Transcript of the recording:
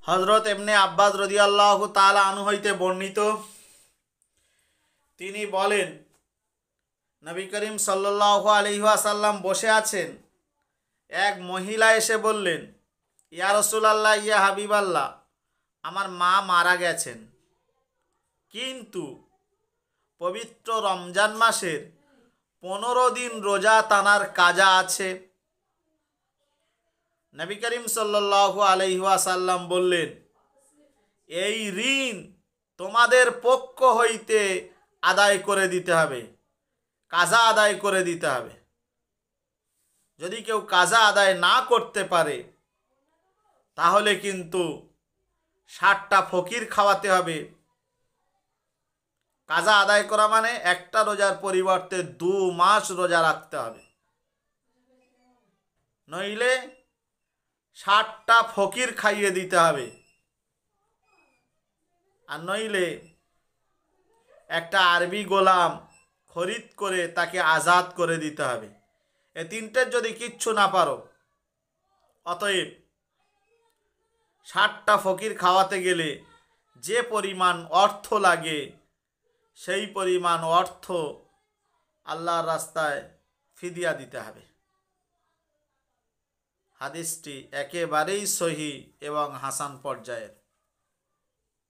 হযরত ইবনে আব্বাস রাদিয়াল্লাহু তাআলা আনহু হইতে বর্ণিত, তিনি বলেন, নবী করিম সাল্লাল্লাহু আলাইহি ওয়াসাল্লাম বসে আছেন। এক মহিলা এসে বললেন, ইয়া রাসূলুল্লাহ, ইয়া হাবিবাল্লাহ, আমার মা মারা গেছেন, কিন্তু পবিত্র রমজান মাসের 15 দিন রোজা টানার কাজা আছে। নবী করিম সাল্লাল্লাহু আলাইহি ওয়াসাল্লাম বললেন, এই ঋণ তোমাদের পক্ষ হইতে আদায় করে দিতে হবে, কাজা আদায় করে দিতে হবে। যদি কেউ কাজা আদায় না করতে পারে তাহলে কিন্তু 60টা ফকির খাওয়াতে হবে। কাজা আদায় করা মানে একটা রোজার পরিবর্তে 2 মাস রোজা রাখতে হবে, নইলে 60টা ফকির খাইয়ে দিতে হবে, আর নইলে একটা আরবি গোলাম খরিদ করে তাকে আজাদ করে দিতে হবে। এই তিনটের যদি কিচ্ছু না পারো, অতএব 60টা ফকির খাওয়াতে গেলে যে পরিমাণ অর্থ লাগে সেই পরিমাণ অর্থ আল্লাহর রাস্তায় ফিদিয়া দিতে হবে। হাদিসটি একেবারেই সহিহ এবং হাসান পর্যায়ের।